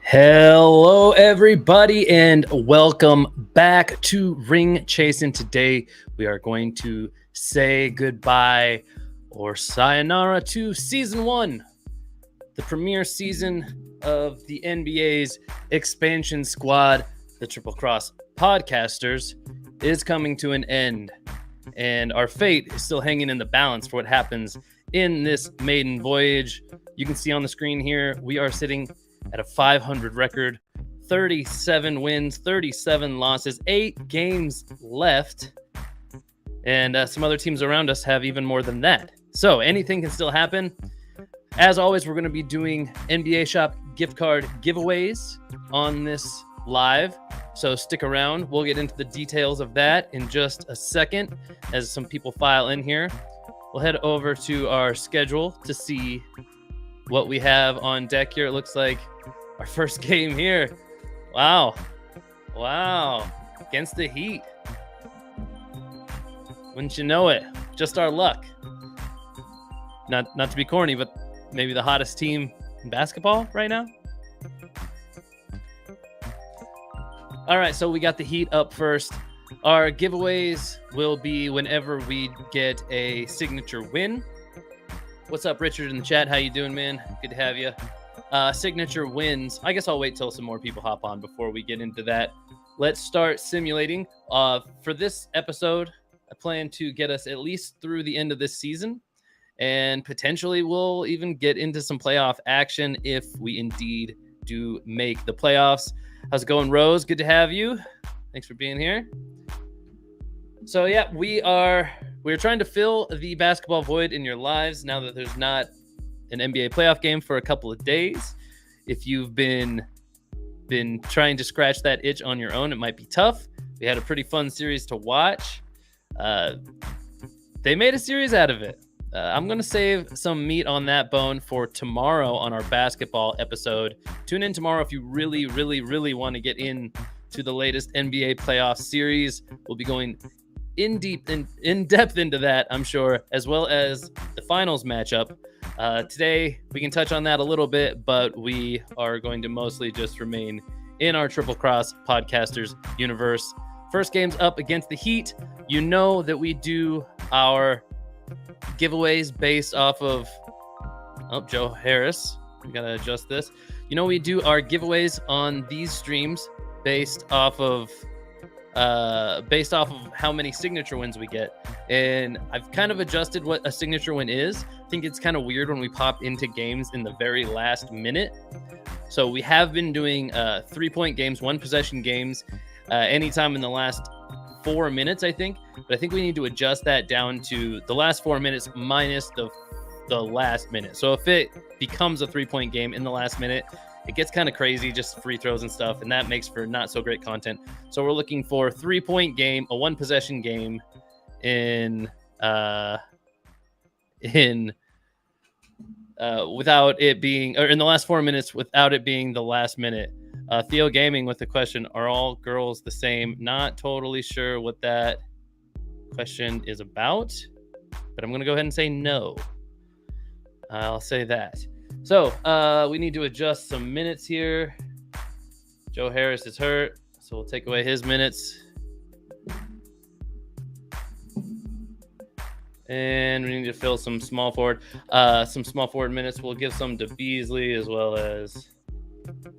Hello, everybody, and welcome back to Ring Chasin. Today, we are going to say goodbye or sayonara to Season 1, the premier season of the NBA's expansion squad. The Triple Cross Podcasters is coming to an end, and our fate is still hanging in the balance for what happens in this maiden voyage. You can see on the screen here, we are sitting at a 500 record, 37 wins, 37 losses, 8 games left. And some other teams around us have even more than that. So anything can still happen. As always, we're going to be doing NBA Shop gift card giveaways on this live. So stick around. We'll get into the details of that in just a second as some people file in here. We'll head over to our schedule to see what we have on deck here. It looks like our first game here. Wow. Against the Heat. Wouldn't you know it? Just our luck. Not to be corny, but maybe the hottest team in basketball right now. All right, so we got the Heat up first. Our giveaways will be whenever we get a signature win. What's up, Richard, in the chat? How you doing, man? Good to have you. Signature wins. I guess I'll wait till some more people hop on before we get into that. Let's start simulating. For this episode, I plan to get us at least through the end of this season, and potentially we'll even get into some playoff action if we indeed do make the playoffs. How's it going, Rose? Good to have you. Thanks for being here. So yeah, we're trying to fill the basketball void in your lives now that there's not an NBA playoff game for a couple of days. If you've been trying to scratch that itch on your own, it might be tough. We had a pretty fun series to watch. They made a series out of it. I'm going to save some meat on that bone for tomorrow on our basketball episode. Tune in tomorrow if you really, really, really want to get into the latest NBA playoff series. We'll be going in depth into that, I'm sure, as well as the finals matchup. Today, we can touch on that a little bit, but we are going to mostly just remain in our Triple Cross Podcasters universe. First game's up against the Heat. You know that we do our giveaways based off of... Oh, Joe Harris. We got to adjust this. You know, we do our giveaways on these streams based off of how many signature wins we get. And I've kind of adjusted what a signature win is. I think it's kind of weird when we pop into games in the very last minute. So we have been doing 3-point games, 1-possession games, anytime in the last 4 minutes, I think. But I think we need to adjust that down to the last 4 minutes minus the last minute. So if it becomes a 3-point game in the last minute, it gets kind of crazy, just free throws and stuff, and that makes for not so great content. So we're looking for a 3-point game, a 1-possession game without it being, or in the last 4 minutes without it being the last minute. Theo Gaming with the question, are all girls the same? Not totally sure what that question is about, but I'm going to go ahead and say no. I'll say that. So we need to adjust some minutes here. Joe Harris is hurt, so we'll take away his minutes. And we need to fill some small forward minutes. We'll give some to Beasley as well as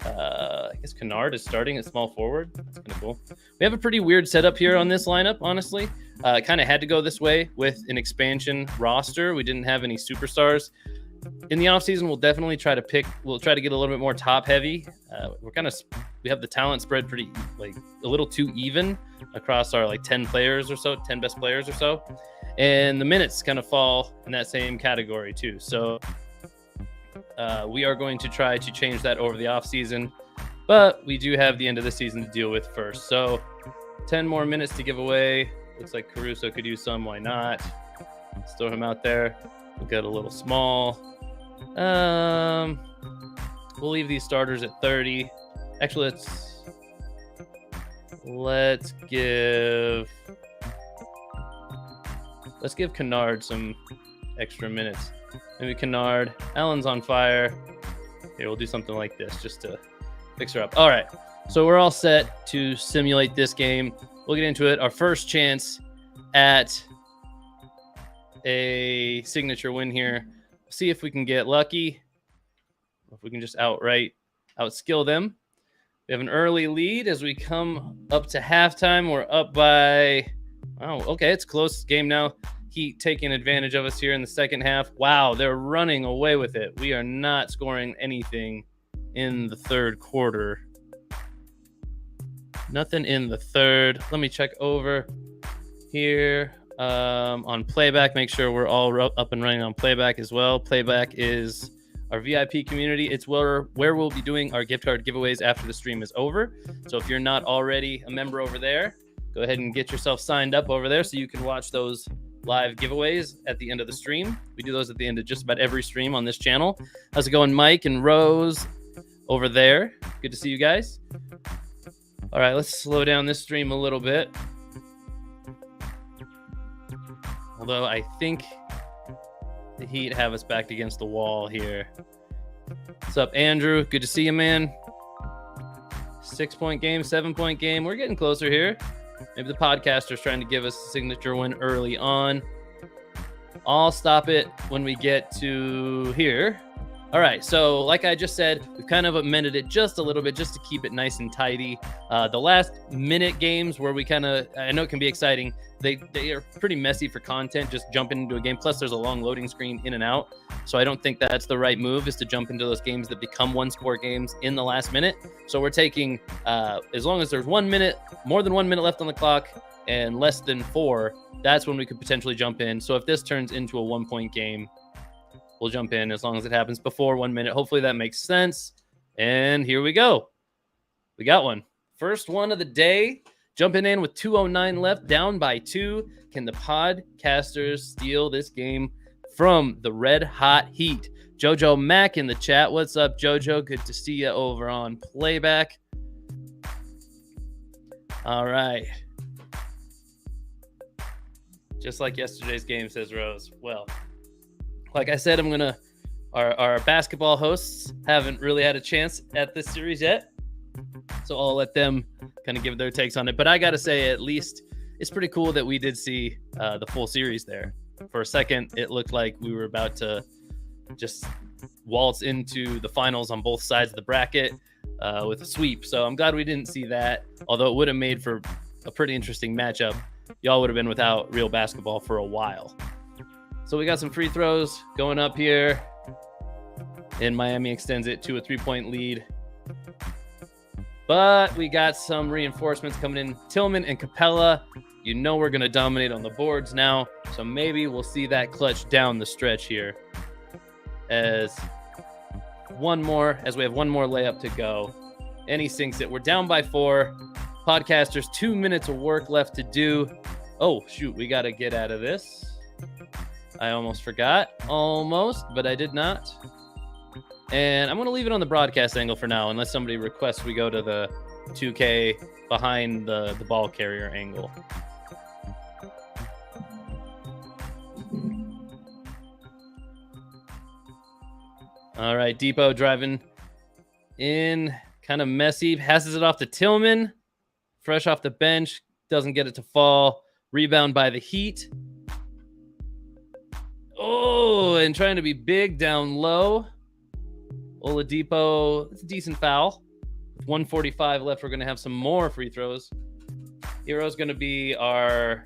I guess Kennard is starting at small forward. That's kind of cool. We have a pretty weird setup here on this lineup, honestly. Kind of had to go this way with an expansion roster. We didn't have any superstars. In the offseason, we'll definitely try to get a little bit more top heavy. We have the talent spread pretty, a little too even across our 10 players or so, 10 best players or so. And the minutes kind of fall in that same category too. So we are going to try to change that over the offseason, but we do have the end of the season to deal with first. So 10 more minutes to give away. Looks like Caruso could use some. Why not? Let's throw him out there. We'll get a little small. We'll leave these starters at 30. Actually, let's give Kennard some extra minutes. Maybe Kennard. Allen's on fire. Here, we'll do something like this just to fix her up. All right. So we're all set to simulate this game. We'll get into it. Our first chance at a signature win here. See if we can get lucky. If we can just outright outskill them. We have an early lead as we come up to halftime. We're up by, oh, okay, it's a close game now. Heat taking advantage of us here in the second half. Wow, they're running away with it. We are not scoring anything in the third quarter. Nothing in the third. Let me check over here on playback. Make sure we're all up and running on playback as well. Playback is our VIP community. It's where we'll be doing our gift card giveaways after the stream is over. So if you're not already a member over there, go ahead and get yourself signed up over there so you can watch those live giveaways at the end of the stream. We do those at the end of just about every stream on this channel. How's it going, Mike and Rose over there? Good to see you guys. All right, let's slow down this stream a little bit. Although I think the Heat have us backed against the wall here. What's up, Andrew? Good to see you, man. 6-point game, 7-point game. We're getting closer here. Maybe the podcaster's trying to give us a signature win early on. I'll stop it when we get to here. All right, so like I just said, we've kind of amended it just a little bit just to keep it nice and tidy. The last minute games where we kind of, I know it can be exciting, they are pretty messy for content, just jumping into a game. Plus, there's a long loading screen in and out. So I don't think that's the right move, is to jump into those games that become one-score games in the last minute. So we're taking, as long as there's 1 minute, more than 1 minute left on the clock, and less than 4, that's when we could potentially jump in. So if this turns into a 1-point game, we'll jump in as long as it happens before 1 minute. Hopefully that makes sense. And here we go. We got one. First one of the day. Jumping in with 2:09 left, down by 2. Can the podcasters steal this game from the Red Hot Heat? Jojo Mack in the chat. What's up, Jojo? Good to see you over on playback. All right. Just like yesterday's game, says Rose. Well, like I said, our basketball hosts haven't really had a chance at this series yet. So I'll let them kind of give their takes on it. But I got to say, at least it's pretty cool that we did see the full series there. For a second, it looked like we were about to just waltz into the finals on both sides of the bracket with a sweep. So I'm glad we didn't see that, although it would have made for a pretty interesting matchup. Y'all would have been without real basketball for a while. So we got some free throws going up here. And Miami extends it to a 3-point lead. But we got some reinforcements coming in. Tillman and Capella. You know we're going to dominate on the boards now. So maybe we'll see that clutch down the stretch here. As we have one more layup to go. And he sinks it. We're down by 4. Podcasters, 2 minutes of work left to do. Oh, shoot. We got to get out of this. I almost forgot. Almost, but I did not. And I'm going to leave it on the broadcast angle for now, unless somebody requests we go to the 2K behind the ball carrier angle. All right, Depot driving in, kind of messy. Passes it off to Tillman. Fresh off the bench. Doesn't get it to fall. Rebound by the Heat. Oh, and trying to be big down low. Oladipo, it's a decent foul. With 1:45 left, we're going to have some more free throws. Hero's going to be a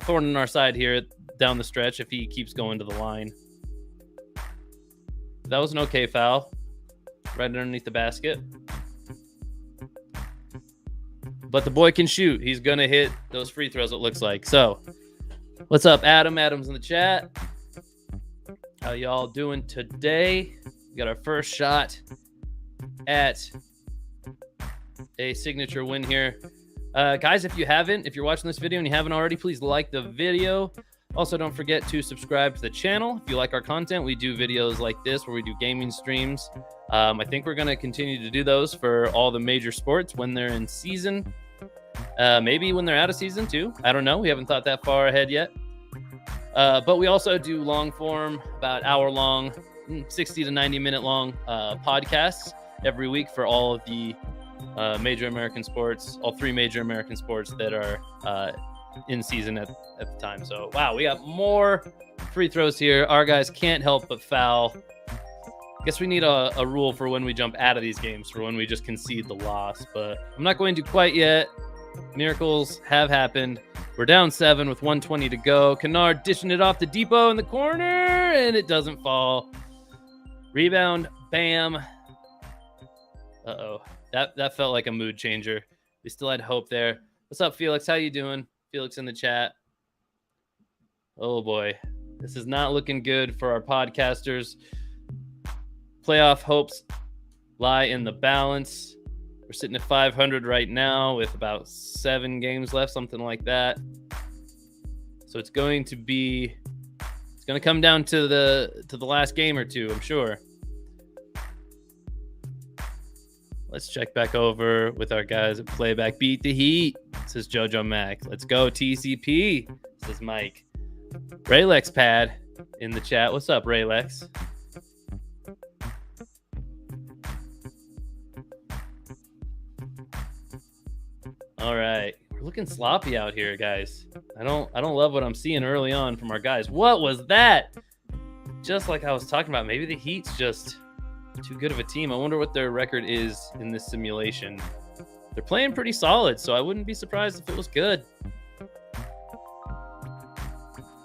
thorn in our side here down the stretch if he keeps going to the line. That was an okay foul. Right underneath the basket. But the boy can shoot. He's going to hit those free throws, it looks like. So, what's up, Adam? Adam's in the chat. How y'all doing today? We got our first shot at a signature win here. Guys, if you're watching this video and you haven't already, please like the video. Also, don't forget to subscribe to the channel. If you like our content, we do videos like this where we do gaming streams. I think we're going to continue to do those for all the major sports when they're in season. Maybe when they're out of season too. I don't know. We haven't thought that far ahead yet. But we also do long form, about hour long 60 to 90 minute long podcasts every week for all of the major American sports, all 3 major American sports that are in season at the time. So, wow, we got more free throws here. Our guys can't help but foul. Guess we need a rule for when we jump out of these games, for when we just concede the loss, but I'm not going to quite yet. Miracles have happened. We're down 7 with 1:20 to go. Kennard dishing it off to Depot in the corner, and it doesn't fall. Rebound, bam. Uh-oh. That felt like a mood changer. We still had hope there. What's up, Felix? How you doing? Felix in the chat. Oh, boy. This is not looking good for our podcasters. Playoff hopes lie in the balance. We're sitting at 500 right now with about 7 games left, something like that. So it's going to come down to the last game or two, I'm sure. Let's check back over with our guys at Playback. Beat the Heat, says Jojo Mac. Let's go TCP, says Mike. Raylex Pad in the chat. What's up, Raylex? All right, we're looking sloppy out here, guys. I don't love what I'm seeing early on from our guys. What was that? Just like I was talking about, maybe the Heat's just too good of a team. I wonder what their record is in this simulation. They're playing pretty solid, so I wouldn't be surprised if it was good.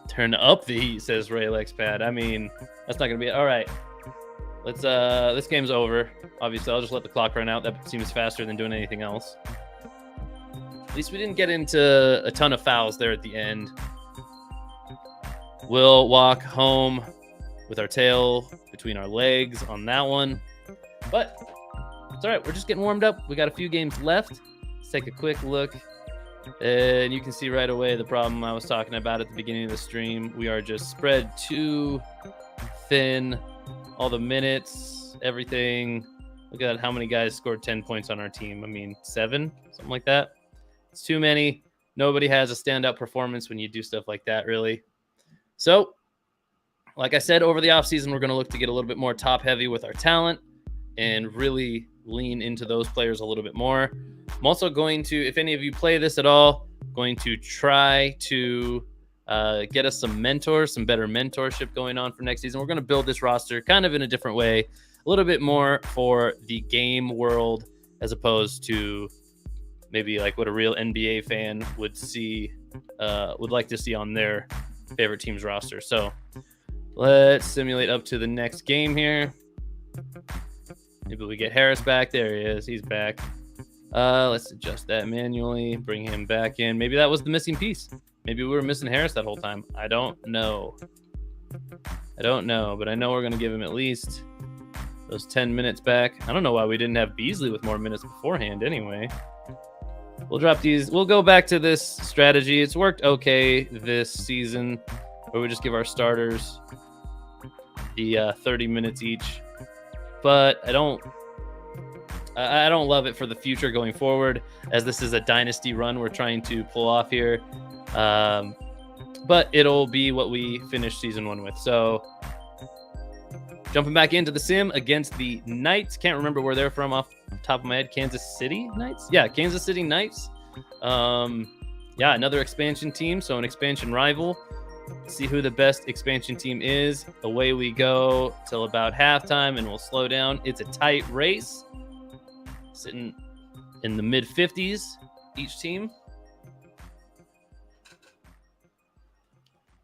Turn up the Heat, says Raylex Pad. I mean, that's not gonna be it. All right. Let's this game's over. Obviously, I'll just let the clock run out. That seems faster than doing anything else. At least we didn't get into a ton of fouls there at the end. We'll walk home with our tail between our legs on that one. But it's all right. We're just getting warmed up. We got a few games left. Let's take a quick look. And you can see right away the problem I was talking about at the beginning of the stream. We are just spread too thin. All the minutes, everything. Look at how many guys scored 10 points on our team. I mean, 7, something like that. It's too many. Nobody has a standout performance when you do stuff like that, really. So, like I said, over the offseason, we're going to look to get a little bit more top-heavy with our talent and really lean into those players a little bit more. I'm also going to, if any of you play this at all, going to try to get us some mentors, some better mentorship going on for next season. We're going to build this roster kind of in a different way, a little bit more for the game world as opposed to maybe like what a real NBA fan would see, would like to see on their favorite team's roster. So let's simulate up to the next game here. Maybe we get Harris back. There he is. He's back. Let's adjust that manually. Bring him back in. Maybe that was the missing piece. Maybe we were missing Harris that whole time. I don't know. But I know we're going to give him at least those 10 minutes back. I don't know why we didn't have Beasley with more minutes beforehand anyway. We'll drop these. We'll go back to this strategy. It's worked okay this season, where we just give our starters the 30 minutes each. But I don't love it for the future going forward, as this is a dynasty run we're trying to pull off here. But it'll be what we finish season 1 with. So jumping back into the sim against the Knights. Can't remember where they're from off the top of my head. Kansas City Knights? Yeah, Kansas City Knights. Yeah, another expansion team, so an expansion rival. See who the best expansion team is. Away we go till about halftime, and we'll slow down. It's a tight race. Sitting in the mid-50s, each team.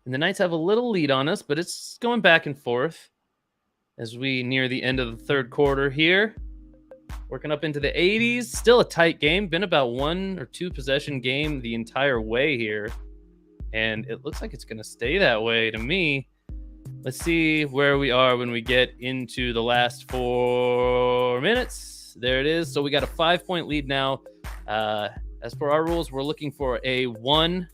And the Knights have a little lead on us, but it's going back and forth as we near the end of the third quarter here. Working up into the 80s. Still a tight game. Been about 1 or 2 possession game the entire way here. And it looks like it's going to stay that way to me. Let's see where we are when we get into the last 4 minutes. There it is. So we got a 5-point lead now. As per our rules, we're looking for a 1.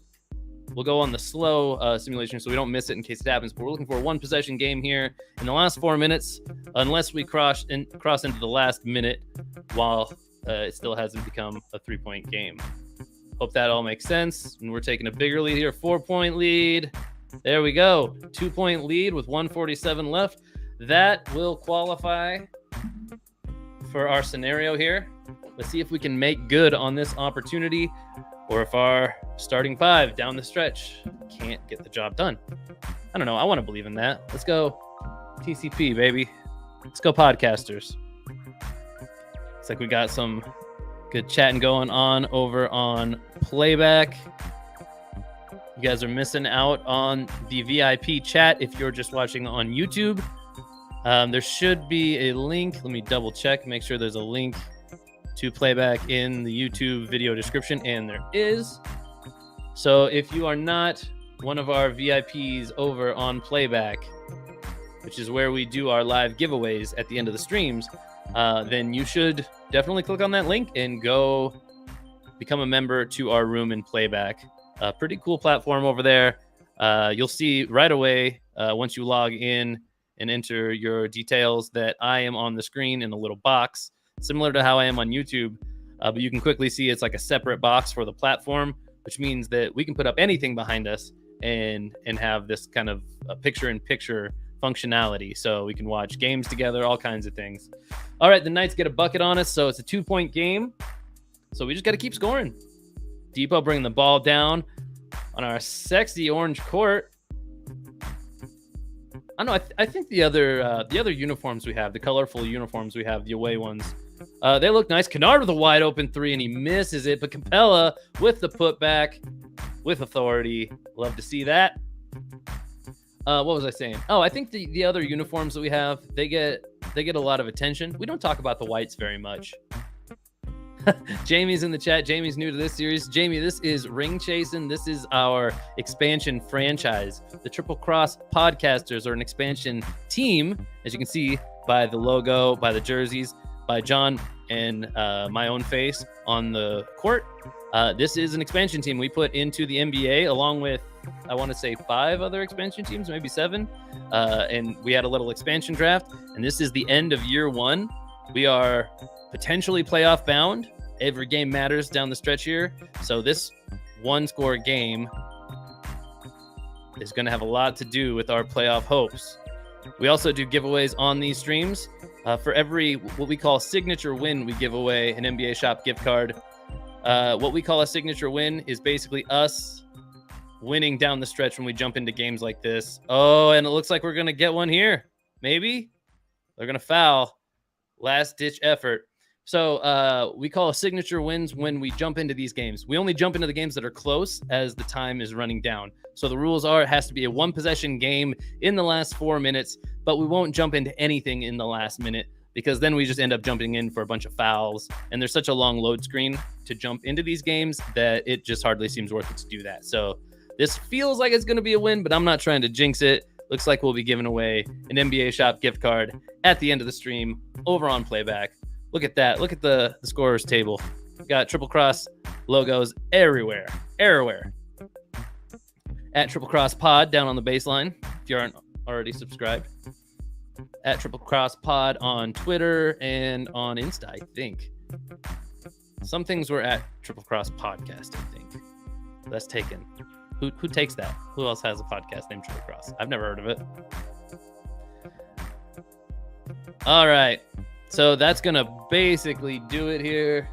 We'll go on the slow simulation so we don't miss it in case it happens. But we're looking for a 1 possession game here in the last 4 minutes, unless we cross into the last minute while it still hasn't become a 3-point game. Hope that all makes sense. And we're taking a bigger lead here, 4-point lead. There we go. 2-point lead with 1:47 left. that will qualify for our scenario here. Let's see if we can make good on this opportunity, or if our starting 5 down the stretch can't get the job done. I don't know. I want to believe in that. Let's go TCP, baby. Let's go podcasters. Looks like we got some good chatting going on over on Playback. You guys are missing out on the VIP chat if you're just watching on YouTube. There should be a link. Let me double check, make sure there's a link to Playback in the YouTube video description, and there is. So if you are not one of our VIPs over on Playback, which is where we do our live giveaways at the end of the streams, then you should definitely click on that link and go become a member to our room in Playback. A pretty cool platform over there. You'll see right away once you log in and enter your details that I am on the screen in a little box, similar to how I am on YouTube. But you can quickly see it's like a separate box for the platform, which means that we can put up anything behind us and have this kind of picture-in-picture functionality. So we can watch games together, all kinds of things. All right, the Knights get a bucket on us, so it's a 2-point game. So we just got to keep scoring. Depot bringing the ball down on our sexy orange court. I know. I think the other uniforms we have, the colorful uniforms we have, the away ones, they look nice. Kennard with a wide open 3, and he misses it. But Capella with the putback with authority. Love to see that. What was I saying? Oh, I think the other uniforms that we have, they get a lot of attention. We don't talk about the whites very much. Jamie's in the chat. Jamie's new to this series. Jamie, this is Ring Chasin. This is our expansion franchise. The Triple Cross Podcasters are an expansion team, as you can see by the logo, by the jerseys, by John and my own face on the court. This is an expansion team we put into the NBA along with, I want to say, 5 other expansion teams, maybe 7. And we had a little expansion draft. And this is the end of year 1. We are potentially playoff bound. Every game matters down the stretch here. So this 1-score game is going to have a lot to do with our playoff hopes. We also do giveaways on these streams. For every what we call signature win, we give away an NBA Shop gift card. What we call a signature win is basically us winning down the stretch when we jump into games like this. Oh, and it looks like we're going to get one here. Maybe. They're going to foul. Last-ditch effort. So we call a signature wins when we jump into these games. We only jump into the games that are close as the time is running down. So the rules are it has to be a 1-possession game in the last 4 minutes, but we won't jump into anything in the last minute because then we just end up jumping in for a bunch of fouls. And there's such a long load screen to jump into these games that it just hardly seems worth it to do that. So this feels like it's going to be a win, but I'm not trying to jinx it. Looks like we'll be giving away an NBA Shop gift card at the end of the stream over on Playback. Look at that. Look at the scorers table. We've got Triple Cross logos everywhere. At Triple Cross Pod down on the baseline, if you aren't already subscribed. At Triple Cross Pod on Twitter and on Insta, I think. Some things were at Triple Cross Podcast, I think. That's taken. Who takes that? Who else has a podcast named Triple Cross? I've never heard of it. All right. So that's going to basically do it here.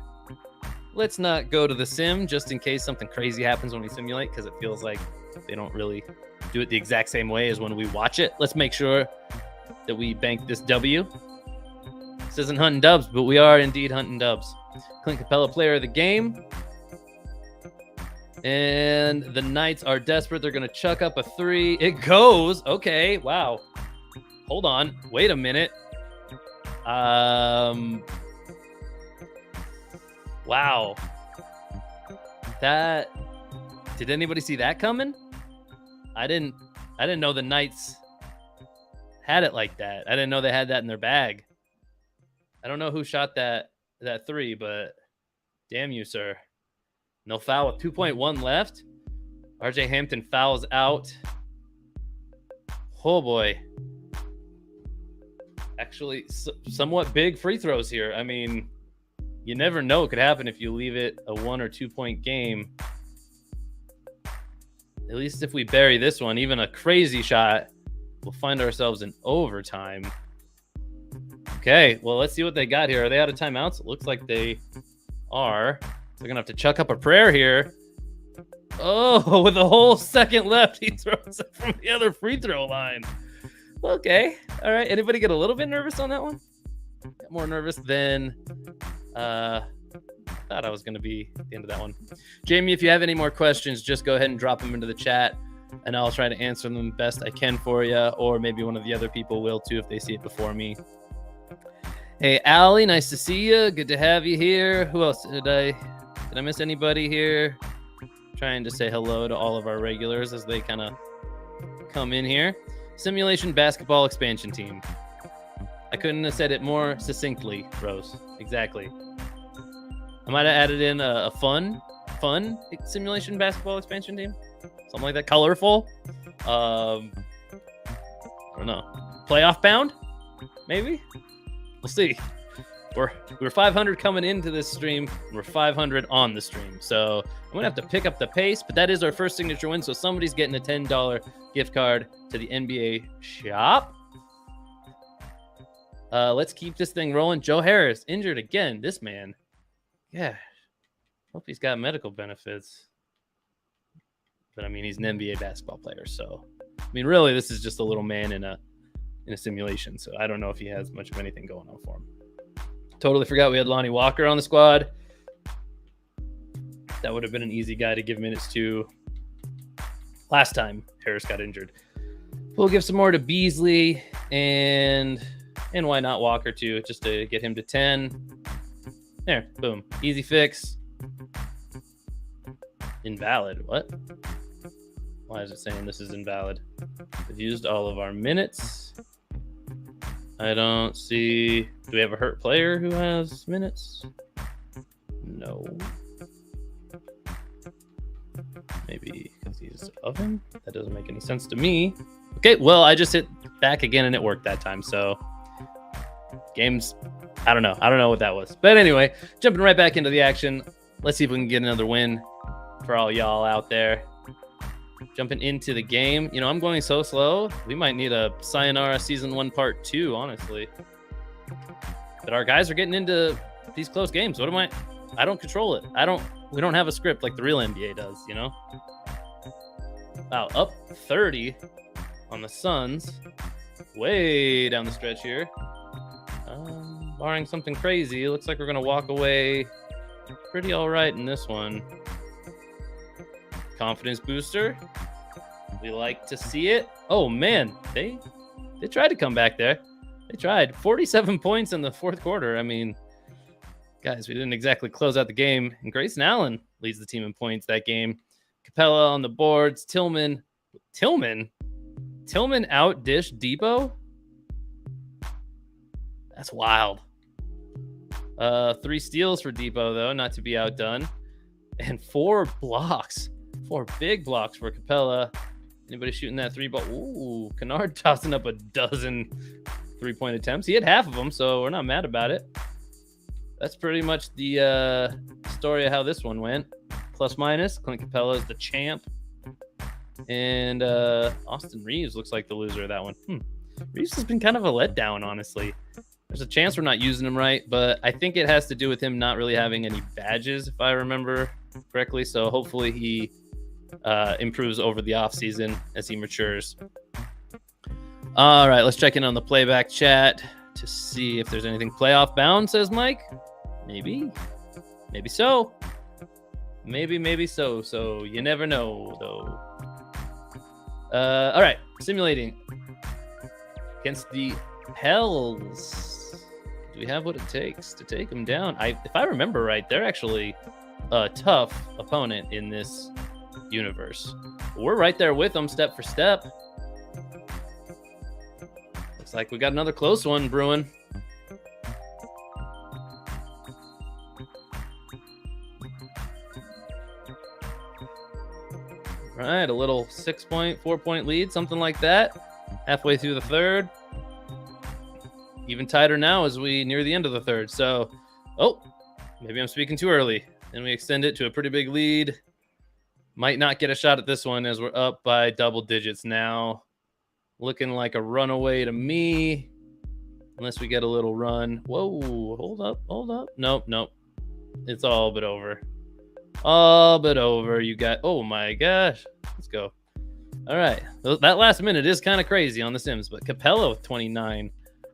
Let's not go to the sim just in case something crazy happens when we simulate, because it feels like they don't really do it the exact same way as when we watch it. Let's make sure that we bank this W. This isn't hunting dubs, but we are indeed hunting dubs. Clint Capella, player of the game. And the Knights are desperate. They're going to chuck up a 3. It goes. Okay. Wow. Hold on. Wait a minute. Wow. That. Did anybody see that coming? I didn't know the Knights had it like that. I didn't know they had that in their bag. I don't know who shot that 3, but damn you, sir. No foul with 2.1 left. RJ Hampton fouls out. Oh, boy. Actually, somewhat big free throws here. I mean, you never know what could happen if you leave it a 1 or 2 point game. At least if we bury this one, even a crazy shot, we'll find ourselves in overtime. Okay, well, let's see what they got here. Are they out of timeouts? It looks like they are. They're going to have to chuck up a prayer here. Oh, with a whole second left, he throws it from the other free throw line. Okay, all right. Anybody get a little bit nervous on that one? Got more nervous than I thought I was going to be at the end of that one. Jamie, if you have any more questions, just go ahead and drop them into the chat, and I'll try to answer them best I can for you, or maybe one of the other people will too if they see it before me. Hey, Allie, nice to see you. Good to have you here. Who else did I miss anybody here? Trying to say hello to all of our regulars as they kind of come in here. Simulation basketball expansion team. I couldn't have said it more succinctly, Rose. Exactly. I might have added in a fun simulation basketball expansion team. Something like that. Colorful. I don't know. Playoff bound? Maybe? We'll see. We're 500 coming into this stream. We're 500 on the stream. So I'm going to have to pick up the pace, but that is our first signature win. So somebody's getting a $10 gift card to the NBA shop. Let's keep this thing rolling. Joe Harris, injured again. This man. Yeah. Hope he's got medical benefits. But, I mean, he's an NBA basketball player. So, I mean, really, this is just a little man in a simulation. So I don't know if he has much of anything going on for him. Totally forgot we had Lonnie Walker on the squad. That would have been an easy guy to give minutes to last time Harris got injured. We'll give some more to Beasley and why not Walker too, just to get him to 10. There, boom. Easy fix. Invalid. What? Why is it saying this is invalid? We've used all of our minutes. I don't see... Do we have a hurt player who has minutes? No. Maybe because he's of him? That doesn't make any sense to me. Okay, well, I just hit back again and it worked that time, so... Games... I don't know. I don't know what that was. But anyway, jumping right back into the action. Let's see if we can get another win for all y'all out there. Jumping into the game. You know, I'm going so slow. We might need a Sayonara Season 1 Part 2, honestly. But our guys are getting into these close games. What am I? I don't control it. We don't have a script like the real NBA does, you know? Wow, up 30 on the Suns. Way down the stretch here. Barring something crazy, it looks like we're going to walk away pretty all right in this one. Confidence booster. We like to see it. Oh, man. They tried to come back there. They tried. 47 points in the fourth quarter. I mean, guys, we didn't exactly close out the game. And Grayson Allen leads the team in points that game. Capella on the boards. Tillman out-dished Depot? That's wild. 3 steals for Depot, though, not to be outdone. And 4 blocks. 4 big blocks for Capella. Anybody shooting that 3 ball? Ooh, Kennard tossing up a dozen 3-point attempts. He had half of them, so we're not mad about it. That's pretty much the story of how this one went. Plus minus. Clint Capella is the champ. And Austin Reeves looks like the loser of that one. Reeves has been kind of a letdown, honestly. There's a chance we're not using him right, but I think it has to do with him not really having any badges, if I remember correctly. So hopefully he improves over the offseason as he matures. All right, let's check in on the playback chat to see if there's anything playoff bound, says Mike. Maybe so. Maybe so. So you never know, though. All right, simulating against the Hells. Do we have what it takes to take them down? If I remember right, they're actually a tough opponent in this universe. We're right there with them step for step. Looks like we got another close one brewing. All right, a little 6-point, 4-point lead, something like that. Halfway through the third. Even tighter now as we near the end of the third. So, maybe I'm speaking too early. And we extend it to a pretty big lead. Might not get a shot at this one as we're up by double digits now. Looking like a runaway to me. unless we get a little run. Whoa, hold up. Nope. It's all but over. You got, oh my gosh. Let's go. All right. That last minute is kind of crazy on The Sims, but Capella with 29.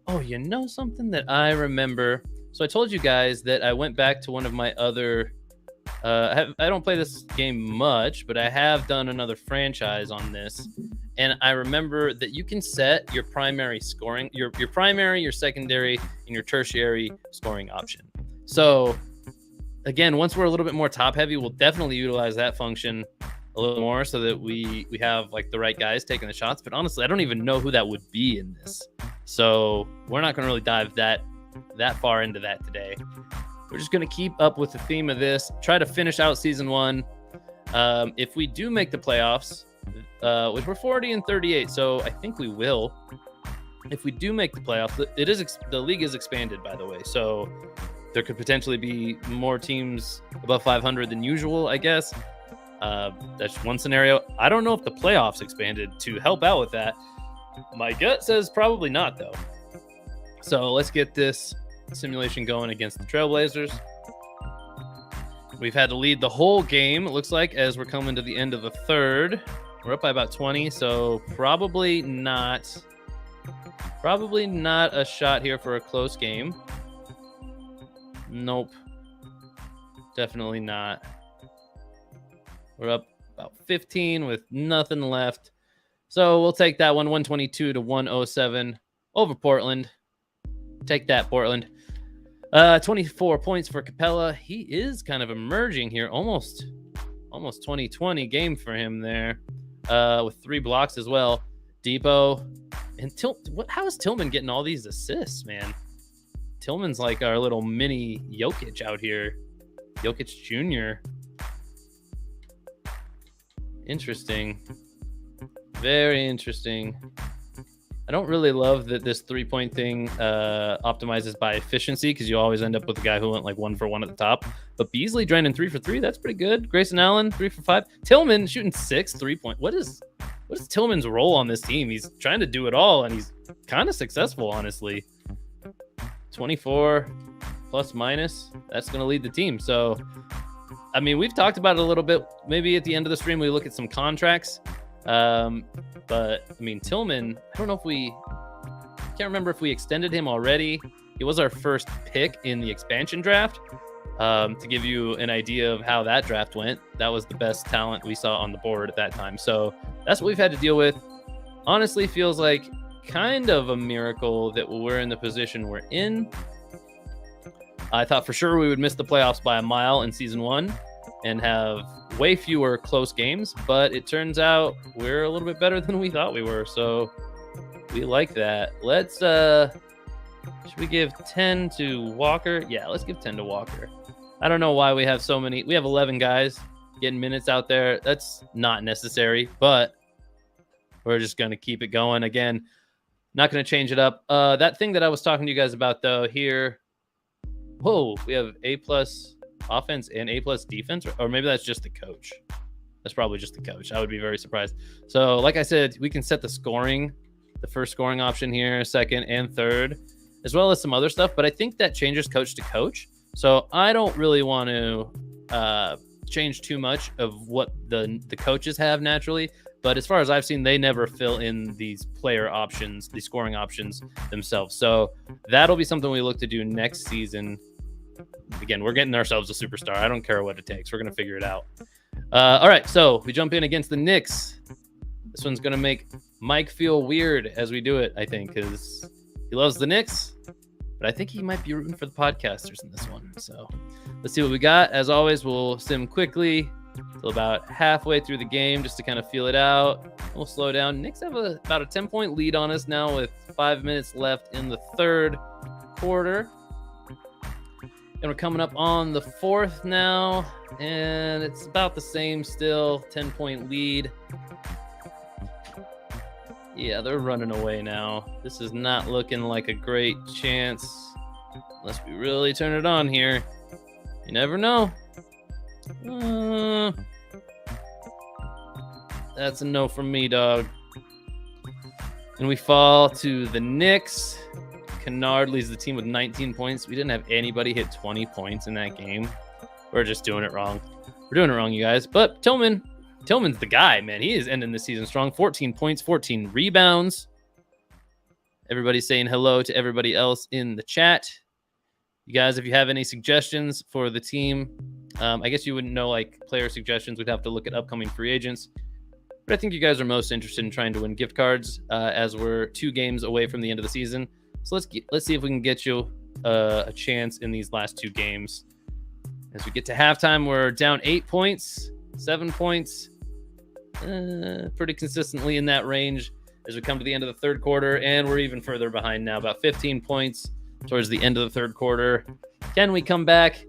Oh, you know something that I remember? So I told you guys that I went back to one of my other, I don't play this game much, but I have done another franchise on this. And I remember that you can set your primary scoring, your primary, your secondary, and your tertiary scoring option. So again, once we're a little bit more top heavy, we'll definitely utilize that function a little more so that we have like the right guys taking the shots. But honestly, I don't even know who that would be in this. So we're not going to really dive that far into that today. We're just going to keep up with the theme of this, try to finish out season 1. If we do make the playoffs, which we're 40 and 38, so I think we will. If we do make the playoffs, the league is expanded, by the way. So there could potentially be more teams above 500 than usual, I guess. That's one scenario. I don't know if the playoffs expanded to help out with that. My gut says probably not, though. So let's get this simulation going against the Trailblazers. We've had to lead the whole game, it looks like, as we're coming to the end of the third. We're up by about 20, so probably not a shot here for a close game. Nope. Definitely not. We're up about 15 with nothing left. So we'll take that one, 122 to 107 over Portland. Take that, Portland. 24 points for Capella. He is kind of emerging here. Almost 2020 game for him there. With 3 blocks as well. Depot. And how is Tillman getting all these assists, man? Tillman's like our little mini Jokic out here. Jokic Jr. Interesting. Very interesting. I don't really love that this 3-point thing optimizes by efficiency, because you always end up with a guy who went like 1 for 1 at the top. But Beasley draining 3 for 3. That's pretty good. Grayson Allen 3 for 5. Tillman shooting 6 3-point. What is Tillman's role on this team? He's trying to do it all, and he's kind of successful, honestly. 24 plus minus. That's going to lead the team. So, I mean, we've talked about it a little bit. Maybe at the end of the stream, we look at some contracts. But I mean, Tillman, I don't know if can't remember if we extended him already. He was our first pick in the expansion draft. To give you an idea of how that draft went, that was the best talent we saw on the board at that time. So that's what we've had to deal with. Honestly, feels like kind of a miracle that we're in the position we're in. I thought for sure we would miss the playoffs by a mile in season 1 and have way fewer close games, but it turns out we're a little bit better than we thought we were, so we like that. Let's should we give 10 to Walker? Yeah, let's give 10 to Walker. I don't know why we have so many. We have 11 guys getting minutes out there. That's not necessary, but we're just going to keep it going. Again, not going to change it up. That thing that I was talking to you guys about, though, here. Whoa, we have A+ offense and A+ defense, or maybe that's just the coach. That's probably just the coach. I would be very surprised. So, like I said, we can set the first scoring option here, second and third, as well as some other stuff. But I think that changes coach to coach. So I don't really want to change too much of what the coaches have naturally. But as far as I've seen, they never fill in these player options, these scoring options themselves. So that'll be something we look to do next season. Again, we're getting ourselves a superstar. I don't care what it takes. We're going to figure it out. All right, so we jump in against the Knicks. This one's going to make Mike feel weird as we do it, I think, because he loves the Knicks. But I think he might be rooting for the podcasters in this one. So let's see what we got. As always, we'll sim quickly till about halfway through the game just to kind of feel it out. We'll slow down. Knicks have about a 10-point lead on us now with 5 minutes left in the third quarter. And we're coming up on the fourth now, and it's about the same still, 10-point lead. Yeah, they're running away now. This is not looking like a great chance unless we really turn it on here. You never know. That's a no from me, dog. And we fall to the Knicks. Kennard leads the team with 19 points. We didn't have anybody hit 20 points in that game. We're just doing it wrong. We're doing it wrong, you guys. But Tillman's the guy, man. He is ending the season strong. 14 points, 14 rebounds. Everybody's saying hello to everybody else in the chat. You guys, if you have any suggestions for the team, I guess you wouldn't know like player suggestions. We'd have to look at upcoming free agents. But I think you guys are most interested in trying to win gift cards as we're 2 games away from the end of the season. So let's see if we can get you a chance in these last 2 games. As we get to halftime, we're down 8 points, 7 points, pretty consistently in that range as we come to the end of the third quarter, and we're even further behind now, about 15 points towards the end of the third quarter. Can we come back,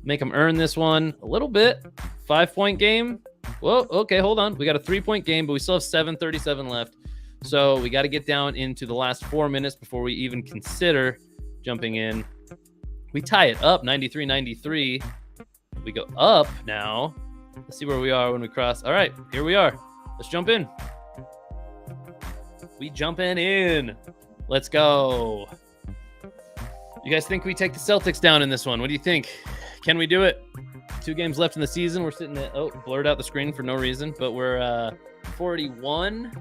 make them earn this one a little bit? 5-point game. Well, okay, hold on. We got a 3-point game, but we still have 7:37 left. So we got to get down into the last 4 minutes before we even consider jumping in. We tie it up, 93-93. We go up now. Let's see where we are when we cross. All right, here we are. Let's jump in. We jumping in. Let's go. You guys think we take the Celtics down in this one? What do you think? Can we do it? 2 games left in the season. We're sitting at, blurred out the screen for no reason, but we're 41.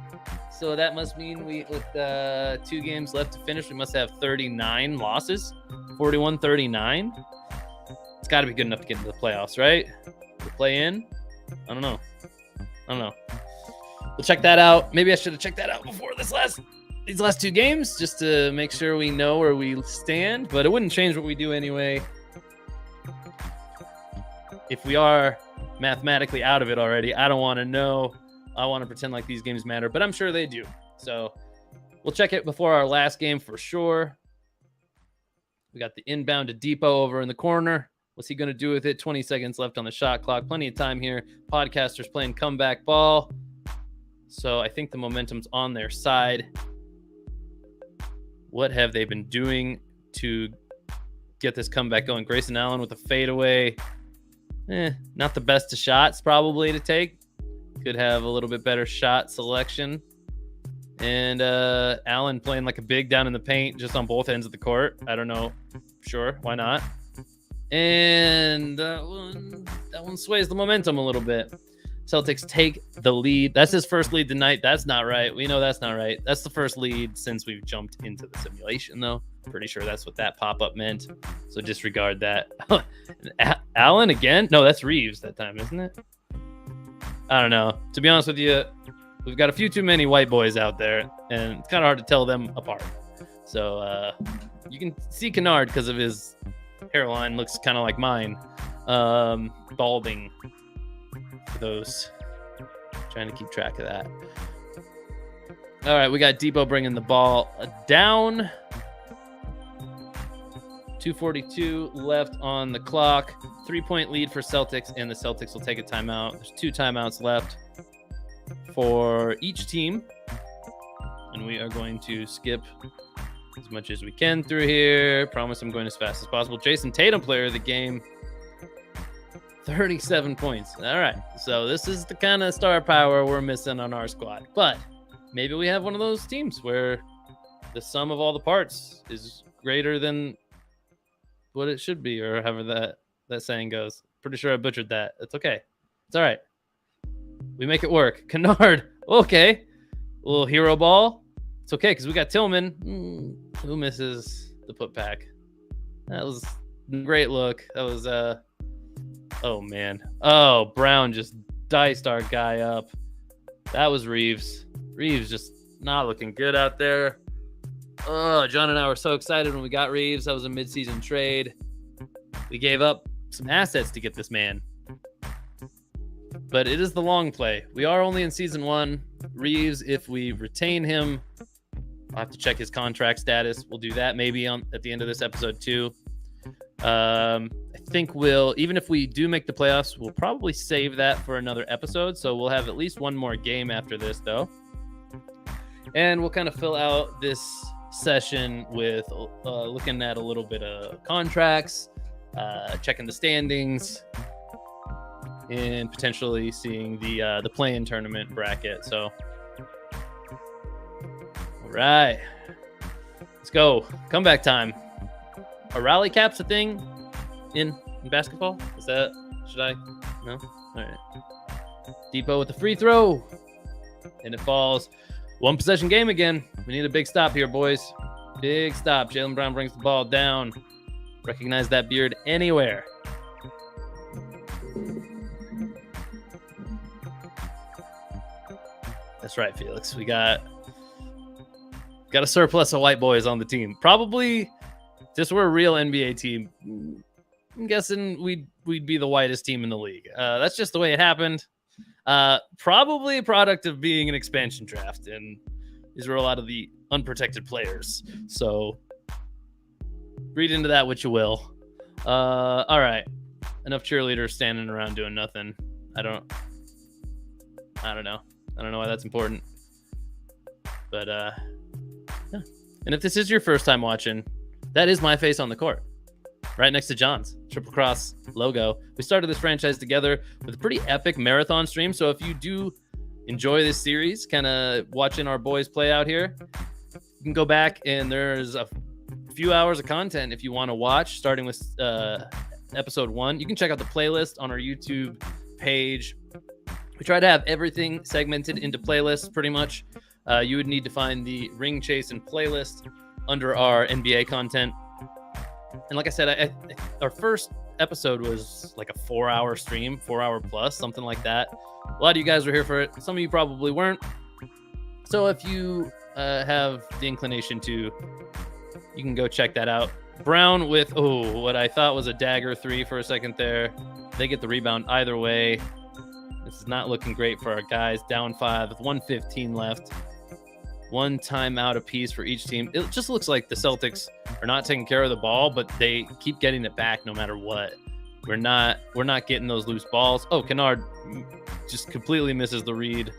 So that must mean with 2 games left to finish, we must have 39 losses. 41-39. It's got to be good enough to get into the playoffs, right? To play in? I don't know. We'll check that out. Maybe I should have checked that out before these last 2 games, just to make sure we know where we stand. But it wouldn't change what we do anyway. If we are mathematically out of it already, I don't want to know. I want to pretend like these games matter, but I'm sure they do. So we'll check it before our last game for sure. We got the inbound to Depot over in the corner. What's he going to do with it? 20 seconds left on the shot clock. Plenty of time here. Podcasters playing comeback ball. So I think the momentum's on their side. What have they been doing to get this comeback going? Grayson Allen with a fadeaway. Not the best of shots probably to take. Could have a little bit better shot selection. And Allen playing like a big down in the paint just on both ends of the court. I don't know. Sure, why not? And that one sways the momentum a little bit. Celtics take the lead. That's his first lead tonight. That's not right. We know that's not right. That's the first lead since we've jumped into the simulation, though. Pretty sure that's what that pop-up meant. So disregard that. Allen again? No, that's Reeves that time, isn't it? I don't know. To be honest with you, we've got a few too many white boys out there, and it's kind of hard to tell them apart. So you can see Kennard because of his hairline. Looks kind of like mine. Balding. For those trying to keep track of that. All right, we got Depot bringing the ball down. 2:42 left on the clock. 3-point lead for Celtics, and the Celtics will take a timeout. There's 2 timeouts left for each team, and we are going to skip as much as we can through here. Promise I'm going as fast as possible. Jason Tatum, player of the game. 37 points. All right. So this is the kind of star power we're missing on our squad. But maybe we have one of those teams where the sum of all the parts is greater than what it should be, or however that saying goes. Pretty sure I butchered that. It's okay. It's all right. We make it work. Kennard. Okay. A little hero ball. It's okay because we got Tillman. Who misses the putback? That was a great look. That was oh man. Oh, Brown just diced our guy up. That was Reeves. Reeves just not looking good out there. Oh, John and I were so excited when we got Reeves. That was a midseason trade. We gave up some assets to get this man. But it is the long play. We are only in season 1. Reeves, if we retain him, I'll have to check his contract status. We'll do that maybe at the end of this episode too. I think even if we do make the playoffs, we'll probably save that for another episode. So we'll have at least one more game after this though. And we'll kind of fill out this session with looking at a little bit of contracts, checking the standings, and potentially seeing the play-in tournament bracket. So, all right. Let's go. Comeback time. Are rally caps a thing in basketball? Is that, should I? No? All right. Depot with the free throw. And it falls. One possession game again. We need a big stop here, boys. Big stop. Jaylen Brown brings the ball down. Recognize that beard anywhere. That's right, Felix. We got a surplus of white boys on the team. Probably, just we're a real NBA team, I'm guessing we'd be the whitest team in the league. That's just the way it happened. Probably a product of being an expansion draft, and these were a lot of the unprotected players. So read into that what you will. All right, enough cheerleaders standing around doing nothing. I don't know. I don't know why that's important. But yeah. And if this is your first time watching, that is my face on the court, right next to John's Triple Cross logo. We started this franchise together with a pretty epic marathon stream. So if you do enjoy this series, kind of watching our boys play out here, you can go back and there's a few hours of content if you want to watch, starting with episode 1. You can check out the playlist on our YouTube page. We try to have everything segmented into playlists pretty much. You would need to find the Ring Chasin playlist under our NBA content. And like I said, our first episode was like a 4-hour stream, 4-hour plus, something like that. A lot of you guys were here for it. Some of you probably weren't. So if you have the inclination to, you can go check that out. Brown with, what I thought was a dagger 3 for a second there. They get the rebound either way. This is not looking great for our guys. Down 5 with 1:15 left. One timeout apiece for each team. It just looks like the Celtics are not taking care of the ball, but they keep getting it back no matter what. We're not getting those loose balls. Oh, Kennard just completely misses the read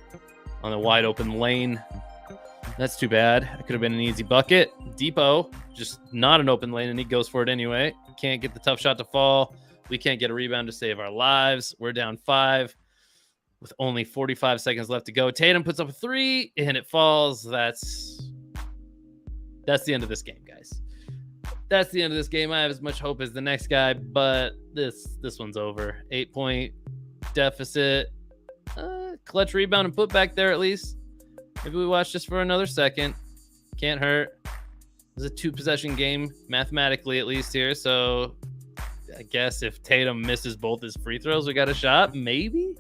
on the wide open lane. That's too bad. It could have been an easy bucket. Depot, just not an open lane, and he goes for it anyway. Can't get the tough shot to fall. We can't get a rebound to save our lives. We're down 5 with only 45 seconds left to go. Tatum puts up a 3, and it falls. That's the end of this game, guys. That's the end of this game. I have as much hope as the next guy, but this one's over. 8-point deficit. Clutch rebound and put back there at least. Maybe we watch this for another second. Can't hurt. This is a 2-possession game, mathematically at least here. So I guess if Tatum misses both his free throws, we got a shot. Maybe?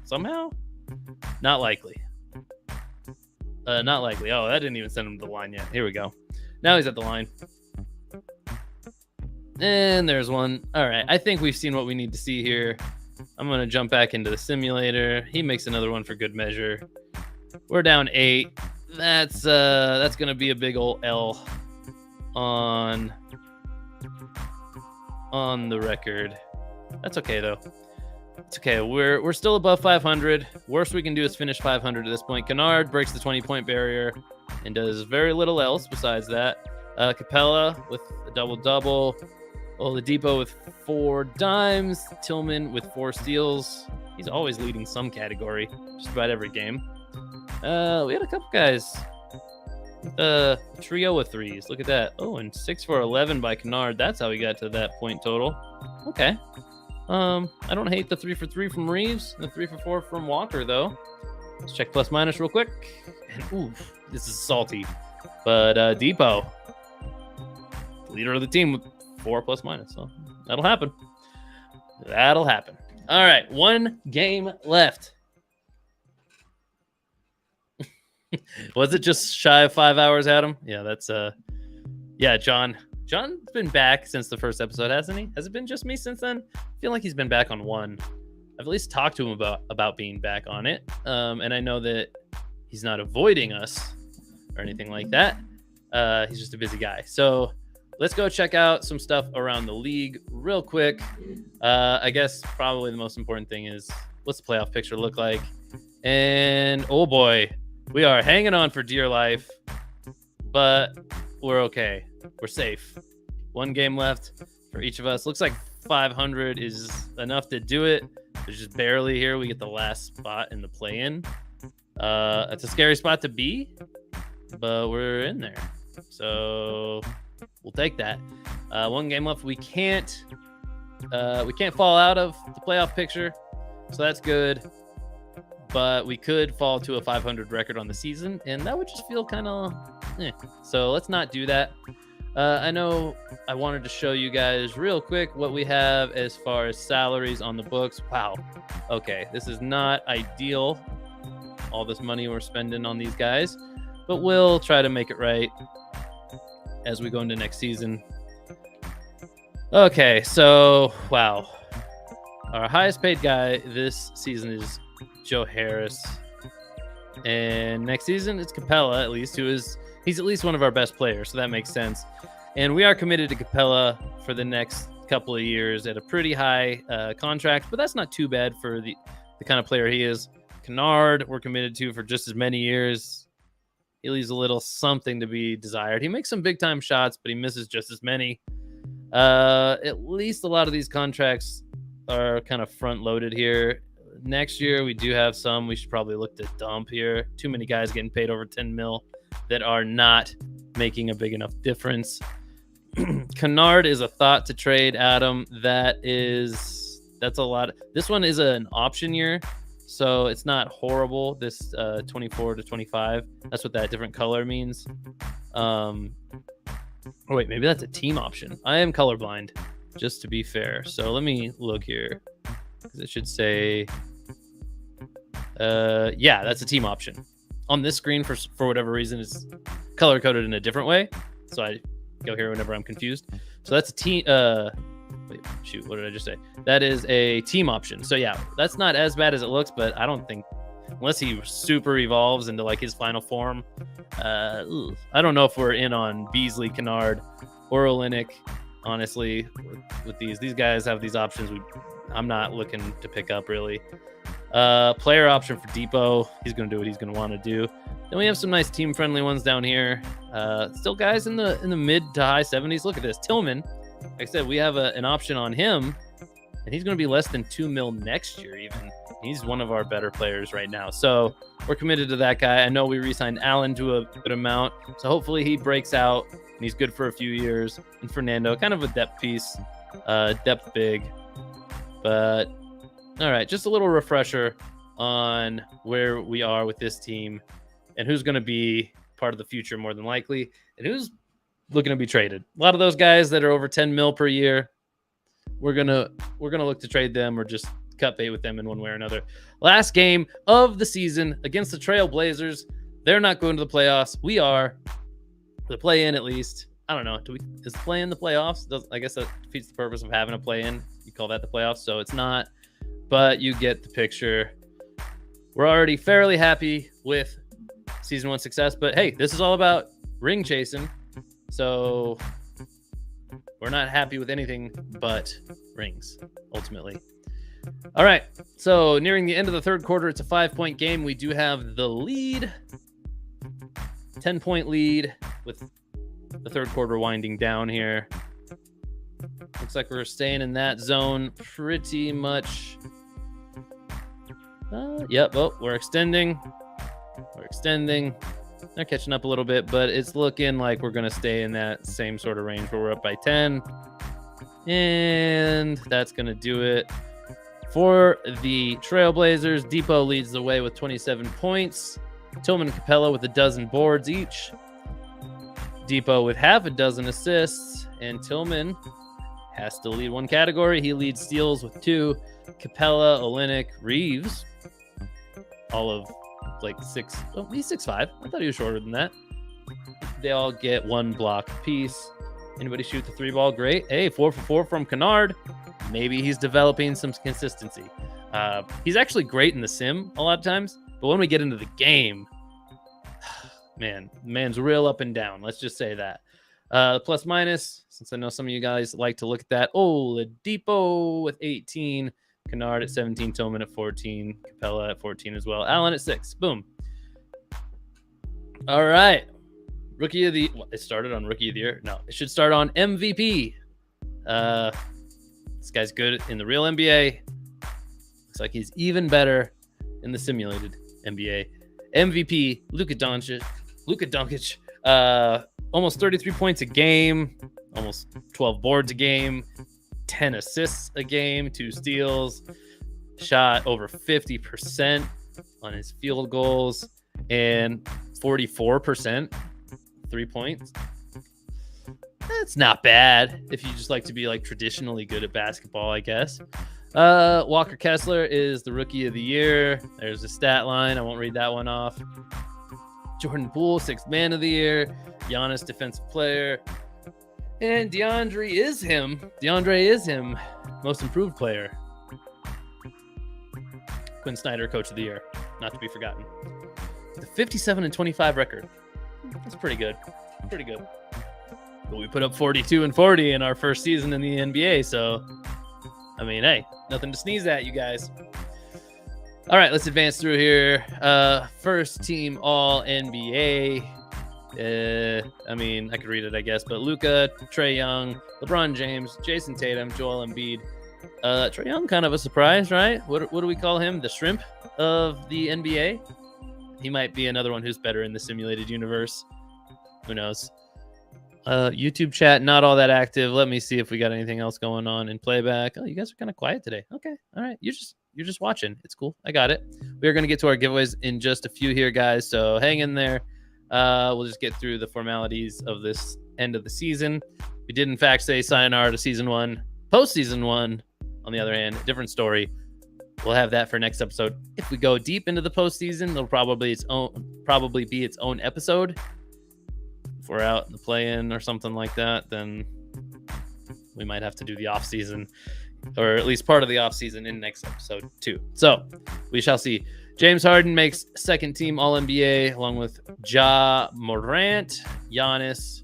Somehow? Not likely. Not likely. Oh, that didn't even send him to the line yet. Here we go. Now he's at the line. And there's one. All right. I think we've seen what we need to see here. I'm going to jump back into the simulator. He makes another one for good measure. We're down 8. That's going to be a big old L on the record. That's okay, though. It's okay. We're still above 500. Worst we can do is finish 500 at this point. Kennard breaks the 20-point barrier and does very little else besides that. Capella with a double-double. Oladipo with 4 dimes. Tillman with 4 steals. He's always leading some category, just about every game. We had a couple guys. A trio of 3s. Look at that. Oh, and 6 for 11 by Kennard. That's how we got to that point total. Okay. I don't hate the 3 for 3 from Reeves. The 3 for 4 from Walker, though. Let's check plus minus real quick. And oof, this is salty. But Depot, leader of the team with 4 plus minus. So that'll happen. That'll happen. All right, 1 game left. Was it just shy of 5 hours, Adam? Yeah, that's yeah, John. John's been back since the first episode, hasn't he? Has it been just me since then? I feel like he's been back on 1. I've at least talked to him about being back on it. And I know that he's not avoiding us or anything like that. He's just a busy guy. So let's go check out some stuff around the league real quick. I guess probably the most important thing is what's the playoff picture look like? And oh boy, we are hanging on for dear life, but we're okay. We're safe. 1 game left for each of us. Looks like 500 is enough to do it. There's just barely here. We get the last spot in the play-in. It's a scary spot to be, but we're in there. So we'll take that. 1 game left. We can't fall out of the playoff picture, so that's good. But we could fall to a 500 record on the season, and that would just feel kind of So let's not do that. I know I wanted to show you guys real quick what we have as far as salaries on the books. Wow. Okay, this is not ideal, all this money we're spending on these guys, but we'll try to make it right as we go into next season. Okay, so Wow. Our highest paid guy this season is Joe Harris, and next season it's Capella, at least, he's at least one of our best players, so that makes sense. And we are committed to Capella for the next couple of years at a pretty high contract, but that's not too bad for the kind of player he is. Kennard, we're committed to for just as many years. He leaves a little something to be desired. He makes some big time shots, but he misses just as many. At least a lot of these contracts are kind of front loaded here. Next year, we do have some we should probably look to dump here. Too many guys getting paid over 10 mil that are not making a big enough difference. Kennard is a thought to trade, Adam. That's a lot. This one is an option year, so it's not horrible. This 24 to 25. That's what that different color means. Oh wait, maybe that's a team option. I am colorblind, just to be fair. So let me look here, because it should say, yeah, that's a team option. On this screen, for whatever reason, it's color coded in a different way. So I go here whenever I'm confused. So that's a team. Wait, shoot, what did I just say? That is a team option. So yeah, that's not as bad as it looks, but I don't think, unless he super evolves into like his final form, I don't know if we're in on Beasley, Kennard, or Olynyk. Honestly, with these guys have these options I'm not looking to pick up really. Player option for Depot. He's going to do what he's going to want to do. Then we have some nice team friendly ones down here. Still guys in the mid to high 70s. Look at this. Tillman. Like I said, we have an option on him, and he's going to be less than 2 mil next year even. He's one of our better players right now. So we're committed to that guy. I know we re-signed Allen to a good amount, so hopefully he breaks out and he's good for a few years. And Fernando, kind of a depth piece, depth big. But all right, just a little refresher on where we are with this team and who's going to be part of the future more than likely, and who's looking to be traded. A lot of those guys that are over 10 mil per year, we're gonna look to trade them or just cut bait with them in one way or another. Last game of the season against the Trail Blazers. They're not going to the playoffs. We are. The play-in, at least. I don't know. Is play-in the playoffs? I guess that defeats the purpose of having a play-in. You call that the playoffs, so it's not. But you get the picture. We're already fairly happy with season 1 success. But hey, this is all about ring chasing. So we're not happy with anything but rings, ultimately. All right, so nearing the end of the third quarter, it's a 5-point game. We do have the lead, 10-point lead with the third quarter winding down here. Looks like we're staying in that zone pretty much. Yep, we're extending. They're catching up a little bit, but it's looking like we're going to stay in that same sort of range where we're up by 10. And that's going to do it for the Trailblazers. Depot leads the way with 27 points. Tillman and Capella with 12 boards each. Depot with half a dozen assists. And Tillman has to lead one category. He leads steals with 2. Capella, Olynyk, Reeves, all of like 6. Oh, he's 6'5". I thought he was shorter than that. They all get 1 block apiece. Anybody shoot the 3 ball? Great. Hey, 4 for 4 from Kennard. Maybe he's developing some consistency. He's actually great in the sim a lot of times, but when we get into the game, man's real up and down. Let's just say that. Plus minus, since I know some of you guys like to look at that. Oladipo with 18. Kennard at 17, Tillman at 14, Capella at 14 as well. Allen at 6. Boom. All right. Rookie of the... It started on Rookie of the Year? No, it should start on MVP. This guy's good in the real NBA. Looks like he's even better in the simulated NBA. MVP, Luka Doncic. Oh almost 33 points a game, almost 12 boards a game, 10 assists a game, 2 steals, shot over 50% on his field goals, and 44% 3 points. That's not bad if you just like to be like traditionally good at basketball, I guess. Walker Kessler is the rookie of the year. There's a stat line. I won't read that one off. Jordan Poole, 6th man of the year. Giannis, defensive player. And DeAndre is him. Most improved player. Quinn Snyder, coach of the year. Not to be forgotten. The 57-25 record. That's pretty good. But we put up 42 and 40 in our first season in the NBA. So, I mean, hey, nothing to sneeze at, you guys. All right, let's advance through here. First team All NBA. I mean, I could read it, I guess. But Luka, Trae Young, LeBron James, Jason Tatum, Joel Embiid. Trae Young, kind of a surprise, right? What do we call him? The shrimp of the NBA? He might be another one who's better in the simulated universe. Who knows? YouTube chat, not all that active. Let me see if we got anything else going on in playback. Oh, you guys are kind of quiet today. Okay. All right. You're just watching. It's cool. I got it. We are going to get to our giveaways in just a few here, guys. So hang in there. We'll just get through the formalities of this end of the season. We did, in fact, say sayonara to season 1. Postseason 1, on the other hand, different story. We'll have that for next episode. If we go deep into the postseason, it'll probably be its own episode. If we're out in the play-in or something like that, then we might have to do the off-season, or at least part of the off-season in next episode too. So we shall see. James Harden makes second team All-NBA along with Ja Morant, Giannis,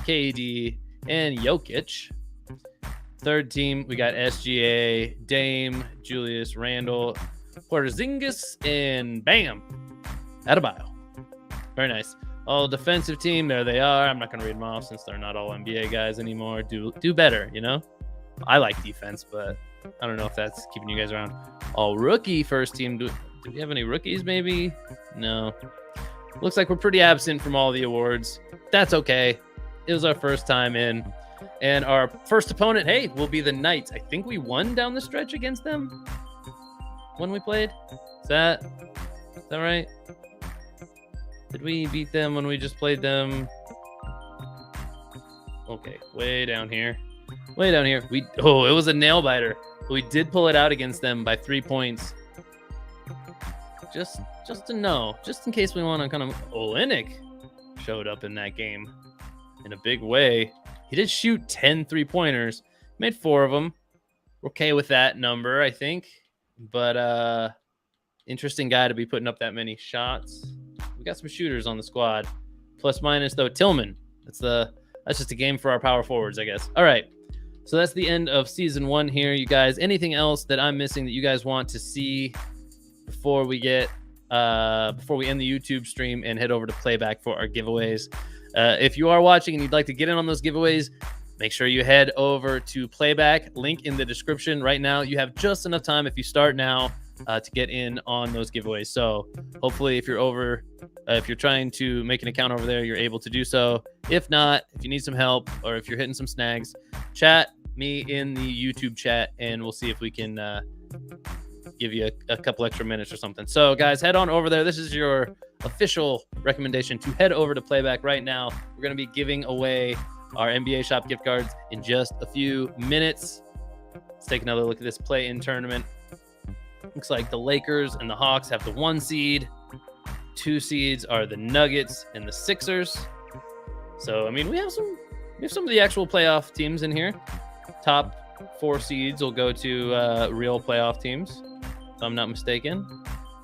KD, and Jokic. Third team, we got SGA, Dame, Julius Randle, Porzingis, and bam, Adebayo. Very nice. All defensive team, there they are. I'm not going to read them off since they're not all NBA guys anymore. Do better, you know? I like defense, but I don't know if that's keeping you guys around. All rookie first team. Do we have any rookies maybe? No. Looks like we're pretty absent from all the awards. That's okay. It was our first time in. And our first opponent, hey, will be the Knights. I think we won down the stretch against them when we played. Is that right? Did we beat them when we just played them? Okay, way down here. It was a nail biter. We did pull it out against them by 3 points. Just to know, just in case we want to kind of. Olynyk showed up in that game in a big way. He did shoot 10 3-pointers, made 4 of them. We're okay with that number, I think. But interesting guy to be putting up that many shots. We got some shooters on the squad. Plus minus though, Tillman. That's just a game for our power forwards, I guess. All right. So that's the end of season 1 here, you guys. Anything else that I'm missing that you guys want to see before we end the YouTube stream and head over to playback for our giveaways? If you are watching and you'd like to get in on those giveaways, make sure you head over to playback. Link in the description right now. You have just enough time if you start now to get in on those giveaways. So hopefully if you're trying to make an account over there, you're able to do so. If not, if you need some help or if you're hitting some snags, chat me in the YouTube chat and we'll see if we can give you a couple extra minutes or something. So guys, head on over there. This is your official recommendation to head over to playback right now. We're going to be giving away our NBA shop gift cards in just a few minutes. Let's take another look at this play-in tournament. Looks like the Lakers and the Hawks have the 1 seed. 2 seeds are the Nuggets and the Sixers. So, I mean, we have some of the actual playoff teams in here. Top 4 seeds will go to real playoff teams, if I'm not mistaken.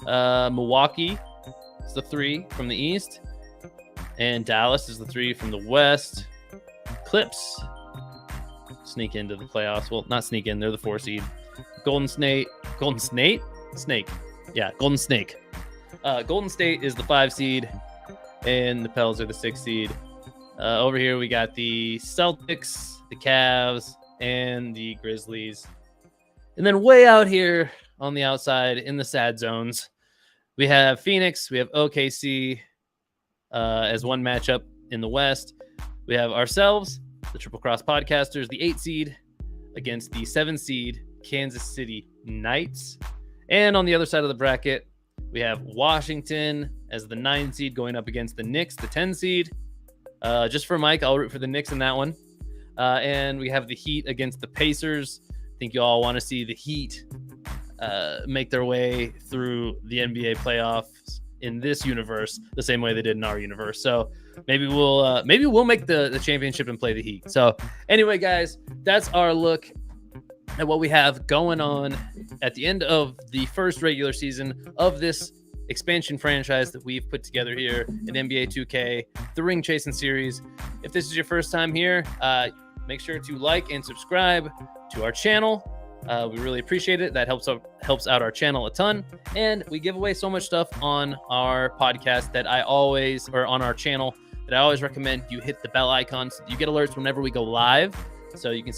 Milwaukee is the 3 from the East. And Dallas is the 3 from the West. Clips sneak into the playoffs. Well, not sneak in. They're the 4 seed. Golden Snake. Yeah, Golden Snake. Golden State is the 5 seed. And the Pels are the 6 seed. Over here, we got the Celtics, the Cavs, and the Grizzlies. And then way out here on the outside in the sad zones, we have Phoenix, we have OKC as one matchup in the West. We have ourselves, the Triple Cross Podcasters, the 8 seed against the 7 seed Kansas City Knights. And on the other side of the bracket, we have Washington as the 9 seed going up against the Knicks, the 10 seed. Just for Mike, I'll root for the Knicks in that one. And we have the Heat against the Pacers. I think you all want to see the Heat make their way through the NBA playoffs in this universe the same way they did in our universe. So maybe we'll make the championship and play the Heat. So anyway, guys, that's our look at what we have going on at the end of the first regular season of this expansion franchise that we've put together here in NBA 2K, the Ring Chasing series. If this is your first time here, make sure to like and subscribe to our channel. We really appreciate it. That helps out our channel a ton. And we give away so much stuff on our podcast on our channel that I always recommend you hit the bell icon so you get alerts whenever we go live. So you can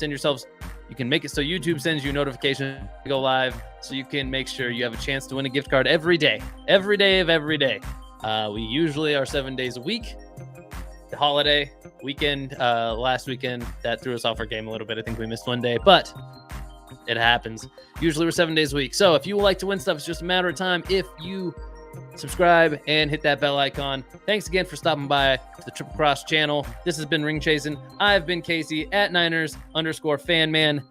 make it so YouTube sends you notifications to go live, so you can make sure you have a chance to win a gift card every day of every day. We usually are 7 days a week. The holiday weekend, last weekend, that threw us off our game a little bit. I think we missed one day, but it happens. Usually we're 7 days a week. So if you would like to win stuff, it's just a matter of time if you subscribe and hit that bell icon. Thanks again for stopping by to the Triple Cross channel. This has been Ring Chasing. I've been Casey at Niners_fanman.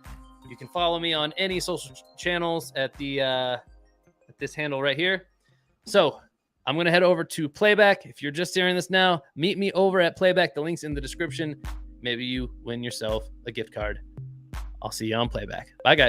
You can follow me on any social channels at this handle right here. So I'm going to head over to Playback. If you're just hearing this now, meet me over at Playback. The link's in the description. Maybe you win yourself a gift card. I'll see you on Playback. Bye, guys.